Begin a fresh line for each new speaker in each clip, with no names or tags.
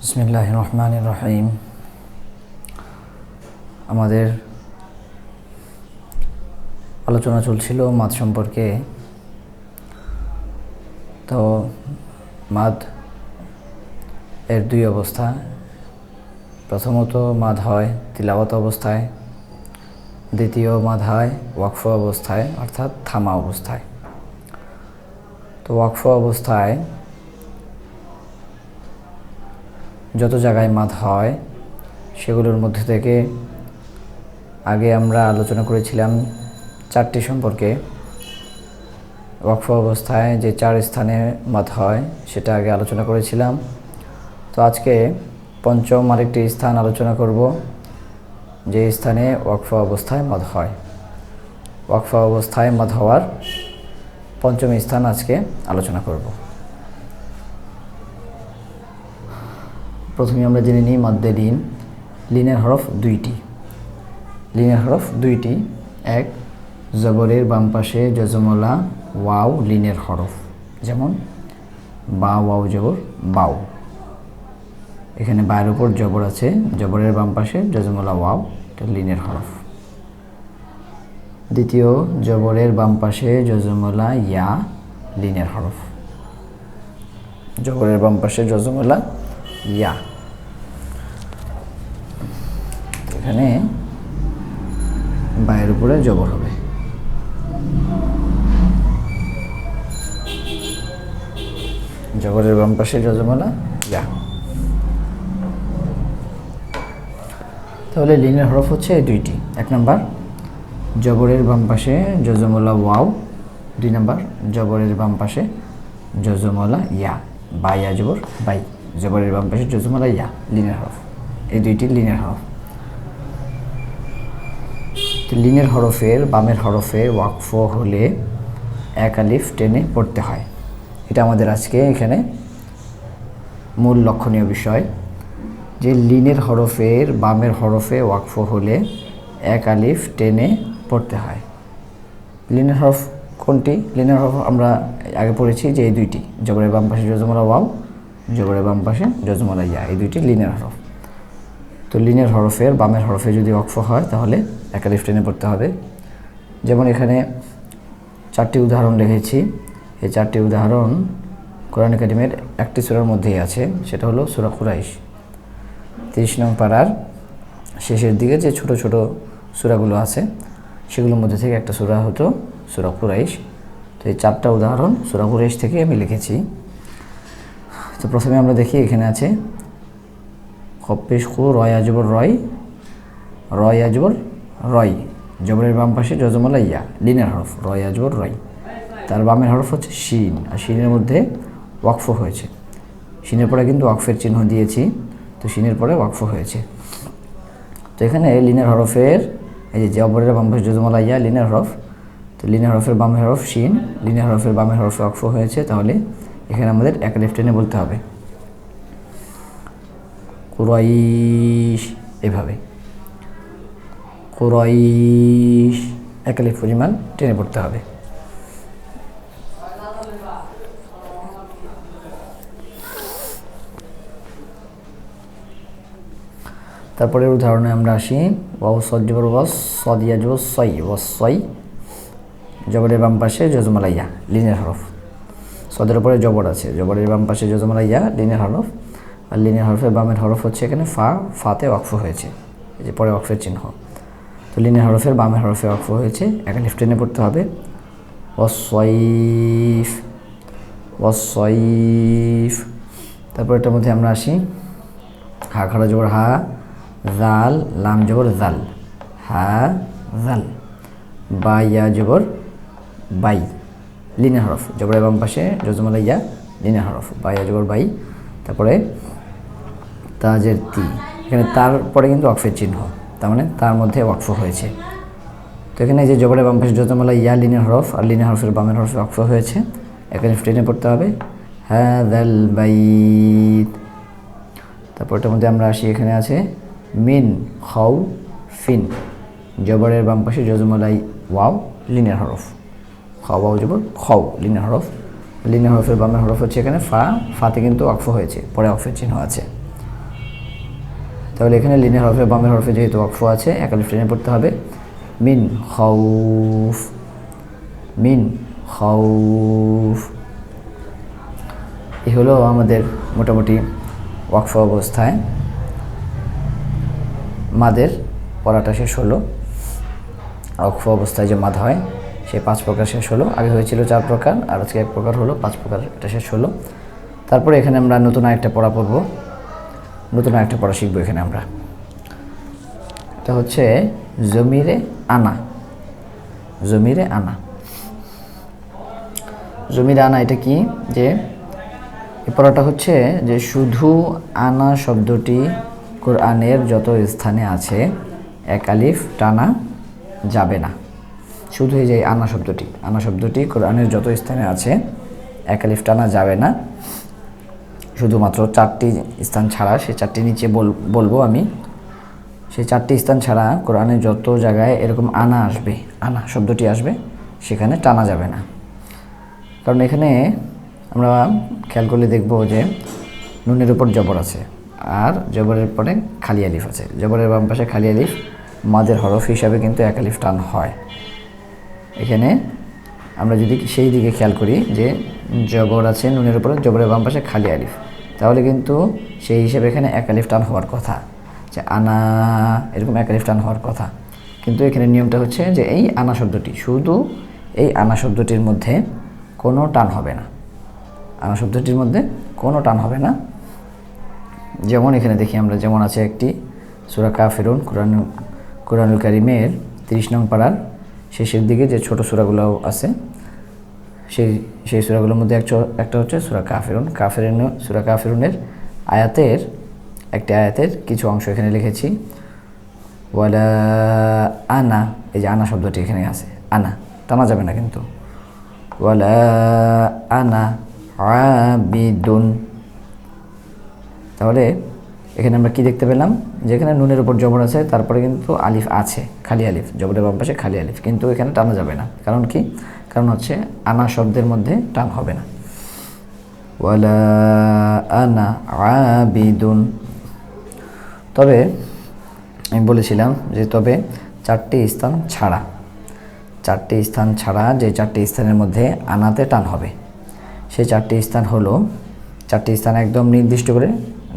বিসমিল্লাহির রহমানির রহিম। আমাদের আলোচনা চলছিল মাদ সম্পর্কে। তো মাদ এর দুই অবস্থা। প্রথমত মাদ হয় তিলাওয়াত অবস্থায়, দ্বিতীয় মাদ হয় ওয়াকফ অবস্থায়, অর্থাৎ থামা অবস্থায়। তো ওয়াকফ অবস্থায় যত জায়গায় মাদ হয় সেগুলোর মধ্যে থেকে আগে আমরা আলোচনা করেছিলাম চারটি সম্পর্কে। ওয়াকফ অবস্থায় যে চার স্থানে মাদ হয় সেটা আগে আলোচনা করেছিলাম। তো আজকে পঞ্চম আরেকটি স্থান আলোচনা করব, যে স্থানে ওয়াকফ অবস্থায় মাদ হয়। ওয়াকফ অবস্থায় মাদ হওয়ার পঞ্চম স্থান আজকে আলোচনা করব। প্রথমে আমরা জেনে নিই মাদ্দে লিন। লিনের হরফ দুইটি। লিনের হরফ দুইটি। এক, জবরের বাম পাশে জজমলা ওয়াও লিনের হরফ, যেমন বা ওয়াও জবর বাও। এখানে বায়ের উপর জবর আছে, জবরের বাম পাশে জজমলা ওয়াও, এটা লিনের হরফ। দ্বিতীয়, জবরের বাম পাশে জজমলা ইয়া লিনের হরফ। জবরের বাম পাশে জজমলা ইয়া। এখানে বায়ের উপরে জবর হবে। জবরের বাম পাশে জজমলা ইয়া। তাহলে লিনের হরফ হচ্ছে এই দুইটি। এক নাম্বার জবরের বাম পাশে জজমলা ওয়াও, দুই নাম্বার জবরের বাম পাশে জজমলা ইয়া, বা ইয়া জবর বাই। জবরের বাম পাশে জজমলা ইয়া লিনের হরফ, এই দুইটি লিনের হরফ। তো লিনের হরফের বামের হরফে ওয়াকফ হলে এক আলিফ টেনে পড়তে হয়। এটা আমাদের আজকে এখানে মূল লক্ষণীয় বিষয়, যে লিনের হরফের বামের হরফে ওয়াকফ হলে এক আলিফ টেনে পড়তে হয়। লিনের হরফ কোনটি? লিনের হরফ আমরা আগে পড়েছি যে এই দুইটি, জবরের বাম পাশে জজমলা ওয়াও, জবরের বাম পাশে জজমলা ইয়া, এই দুইটি লিনের হরফ। তো লিনের হরফের বামের হরফে যদি ওয়াকফ হয় তাহলে এক আলিফ টেনে পড়তে হবে। যেমন এখানে চারটি উদাহরণ লিখেছি। এই চারটি উদাহরণ কোরআন একাডেমির একটি সূরার মধ্যেই আছে, সেটা হলো সূরা কুরাইশ। 30 নং পারার শেষের দিকে যে ছোট ছোট সূরাগুলো আছে সেগুলোর মধ্যে থেকে একটা সূরা হতো সূরা কুরাইশ। তো এই চারটা উদাহরণ সূরা কুরাইশ থেকে আমি লিখেছি। তো প্রথমে আমরা দেখি, এখানে আছে খপ্পেশ খু রয় আজবর রয়, রয় আজবর রয়, জবরের বাম পাশে জজমলা ইয়া লিনের হরফ, রয় আজবর রয়। তার বামের হরফ হচ্ছে শিন, আর শিনের মধ্যে ওয়াকফ হয়েছে। শিনের পরে কিন্তু ওয়াকফের চিহ্ন দিয়েছি, তো শিনের পরে ওয়াকফ হয়েছে। তো এখানে লিনের হরফের এই যে জবরের বাম পাশে জজমলা ইয়া লিনের হরফ, তো লিনের হরফের বামের হরফ শিন, লিনের হরফের বামের হরফে ওয়াকফ হয়েছে। তাহলে এখানে আমাদের এক আলিফ টেনে বলতে হবে কুরাইশ, এভাবে কুরাইশ, এক আলিফ পরিমাণ টেনে পড়তে হবে। তারপরের উদাহরণে আমরা আসি, ওয়াও সদ জবর ওয়াস, সদ ইয়া জবর সই, ওয়াস সই, জবরের বাম পাশে জজমলা ইয়া লিনের হরফ। সদের উপরে জবর আছে, জবরের বাম পাশে জজমলা ইয়া লিনের হরফ, আর লিনের হরফের বামের হরফ হচ্ছে এখানে ফা, ফাতে ওয়াকফ হয়েছে, এই যে পরে ওয়াকফের চিহ্ন। তো লিনের হরফের বামের হরফে ওয়াকফ হয়েছে, এক আলিফ টেনে পড়তে হবে ওয়াসসাইফ, ওয়াসসাইফ। তারপর এটার মধ্যে আমরা আসি, হা খাড়া জবর হা, জাল লাম জবর জাল, হা জাল, বা ইয়া জবর বাই লিনের হরফ, জবরের বাম পাশে জজমলা ইয়া লিনের হরফ, বা ইয়া জবর বাই। তারপরে তাজের তি, এখানে তারপরে কিন্তু ওয়াকফের চিহ্ন, তার মানে তার মধ্যে ওয়াকফ হয়েছে। তো এখানে যে জবরের বাম পাশে জজমলা ইয়া লিনের হরফ, আর লিনের হরফের বামের হরফে ওয়াকফ হয়েছে, এক আলিফ টেনে পড়তে হবে হাযাল বাইত। তারপরটার মধ্যে আমরা আসি, এখানে আছে মিন খাও ফিন, জবরের বাম পাশে জজমলা ওয়াও লিনের হরফ, খাও ওয়াও জবর খাও লিনের হরফ, লিনের হরফের বামের হরফ হচ্ছে এখানে ফা, ফাতে কিন্তু ওয়াকফ হয়েছে, পরে ওয়াকফের চিহ্ন আছে। তাহলে এখানে লিনের হরফে বামের হরফে যেহেতু ওয়াকফ আছে এক আলিফ টেনে পড়তে হবে। মিন খাউফ, মিন খাউফ। এই হলো আমাদের মোটামুটি ওয়াকফ অবস্থায় মাদের পড়াটা শেষ হলো। ওয়াকফ অবস্থায় যে মাদ হয় সেই 5 প্রকার শেষ হলো। আগে হয়েছিল 4 প্রকার, আর আজকে 1 প্রকার হলো, 5 প্রকার এটা শেষ হলো। তারপরে এখানে আমরা নতুন আরেকটা পড়া পড়ব, নতুন আরেকটা পড়া শিখবো এখানে আমরা। এটা হচ্ছে জমিরে আনা। জমিরে আনা, জমিরে আনা এটা কি? যে এই পড়াটা হচ্ছে যে শুধু আনা শব্দটি কোরআনের যত স্থানে আছে এক আলিফ টানা যাবে না। শুধু এই যে আনা শব্দটি কোরআনের যত স্থানে আছে এক আলিফ টানা যাবে না, শুধুমাত্র 4টি স্থান ছাড়া। সেই 4টি নিচে বলবো আমি। সেই 4টি স্থান ছাড়া কোরআনের যত জায়গায় এরকম আনা আসবে, আনা শব্দটি আসবে, সেখানে টানা যাবে না। কারণ এখানে আমরা খেয়াল করলে দেখব যে নুনের উপর জবর আছে আর জবরের পরে খালি আলিফ আছে। জবরের বাম পাশে খালি আলিফ মাদের হরফ হিসাবে কিন্তু এক আলিফ টান হয়। এখানে আমরা যদি সেই দিকে খেয়াল করি যে জবর আছে নুনের উপরে, জবরের বাম পাশে খালি আলিফ, তাহলে কিন্তু সেই হিসেবে এখানে এক আলিফ টান হওয়ার কথা, যে আনা এরকম এক আলিফ টান হওয়ার কথা। কিন্তু এখানে নিয়মটা হচ্ছে যে এই আনা শব্দটি, শুধু এই আনা শব্দটির মধ্যে কোনো টান হবে না। আনা শব্দটির মধ্যে কোনো টান হবে না। যেমন এখানে দেখি আমরা, যেমন আছে একটি সূরা কাফিরুন, কোরআনুল কারীমের 30 নং পারার শেষের দিকে যে ছোট সূরাগুলো আছে সেই সূরাগুলোর মধ্যে একটা হচ্ছে সূরা কাফিরুন। সূরা কাফিরুনের আয়াতের একটি আয়াতের কিছু অংশ এখানে লিখেছি। ওয়ালা আনা, এই যে আনা শব্দটি এখানে আছে, আনা টানা যাবে না কিন্তু। ওয়ালা আনা আবিদুন। তাহলে এখানে আমরা কি দেখতে পেলাম? যে এখানে নুনের উপর জবর আছে, তারপরে কিন্তু আলিফ আছে, খালি আলিফ, জবরের বাম পাশে খালি আলিফ, কিন্তু এখানে টানা যাবে না। কারণ কি? কারণ হচ্ছে আনা শব্দের মধ্যে টান হবে না। ওয়ালা আনা আবিদুন। তবে আমি বলেছিলাম যে তবে 4টি স্থান ছাড়া, 4টি স্থান ছাড়া যে 4টি স্থানের মধ্যে আনাতে টান হবে, সেই 4টি স্থান হলো, 4টি স্থান একদম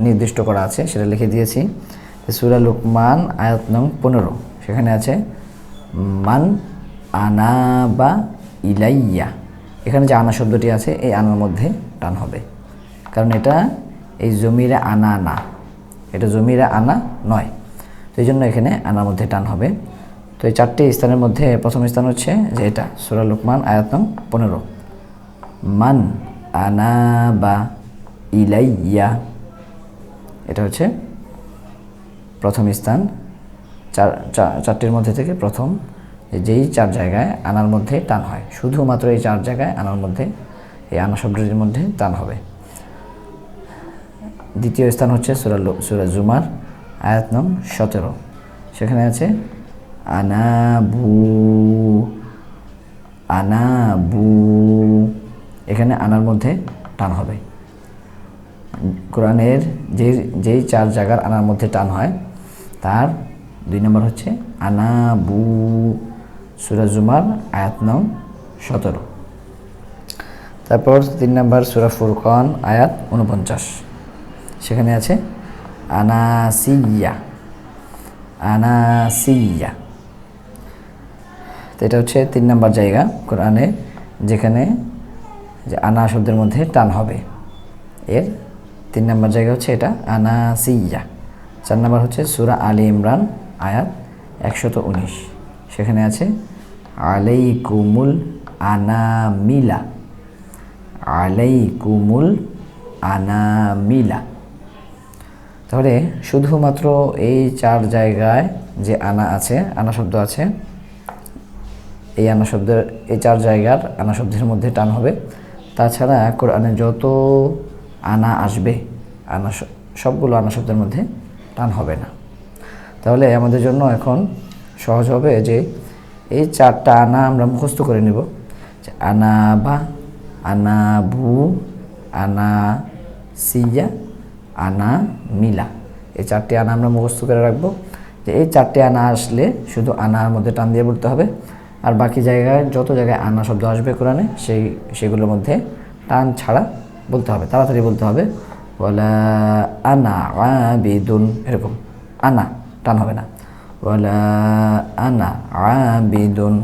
নির্দিষ্ট করা আছে, সেটা লিখে দিয়েছি। সূরা লুকমান আয়াত নং 15, সেখানে আছে মান আনাবা ইলাইয়া। এখানে যে আনা শব্দটি আছে এই আনার মধ্যে টান হবে, কারণ এটা এই জমিরে আনা না, এটা জমিরে আনা নয়, তো এই জন্য এখানে আনার মধ্যে টান হবে। তো এই 4টি স্থানের মধ্যে প্রথম স্থান হচ্ছে যে এটা সূরা লুকমান আয়াত নং 15, মান আনাবা ইলাইয়া, এটা হচ্ছে প্রথম স্থান। 4টির মধ্যে থেকে প্রথম, যেই 4 জায়গায় আনার মধ্যে টান হয়, শুধুমাত্র এই 4 জায়গায় আনার মধ্যে, এই আনা শব্দটির মধ্যে টান হবে। দ্বিতীয় স্থান হচ্ছে সূরা জুমার আয়াত নং 17, সেখানে আছে আনাবু, আনাবু, এখানে আনার মধ্যে টান হবে। কোরআনের যেই 4 জায়গার আনার মধ্যে টান হয় তার 2 নম্বর হচ্ছে আনাবু, সূরা জুমার আয়াত নং 17। তারপর 3 নম্বর সূরা ফুরকান আয়াত 49, সেখানে আছে আনাসিয়া, আনাসিয়া। তো এটা হচ্ছে 3 নম্বর জায়গা কোরআনে যেখানে যে আনা শব্দের মধ্যে টান হবে, এর 3 নম্বর জায়গা হচ্ছে এটা আনাসিয়া। 4 নম্বর হচ্ছে সূরা আলী ইমরান আয়াত 119, সেখানে আছে আলাইকুমুল আনামিলা, আলাইকুমুল আনামিলা। তাহলে শুধুমাত্র এই 4 জায়গায় যে আনা আছে, আনা শব্দ আছে, এই আনা শব্দের এই 4 জায়গার আনা শব্দের মধ্যে টান হবে। তাছাড়া কোরআনে যত আনা আসবে, আনা সবগুলো আনা শব্দের মধ্যে টান হবে না। তাহলে আমাদের জন্য এখন সহজ হবে যে এই 4টা আনা আমরা মুখস্থ করে নেব, যে আনাবা, আনাবু, আনাসিয়া, আনামিলা। এই 4টি আনা আমরা মুখস্থ করে রাখবো যে এই 4টি আনা আসলে শুধু আনার মধ্যে টান দিয়ে বলতে হবে, আর বাকি জায়গায় যত জায়গায় আনা শব্দ আসবে কোরআনে সেগুলোর মধ্যে টান ছাড়া বলতে হবে, তাড়াতাড়ি বলতে হবে। ওয়ালা আনা আবিদুন, এরকম আনা টান হবে না। ওয়ালা আনা আবিদুন।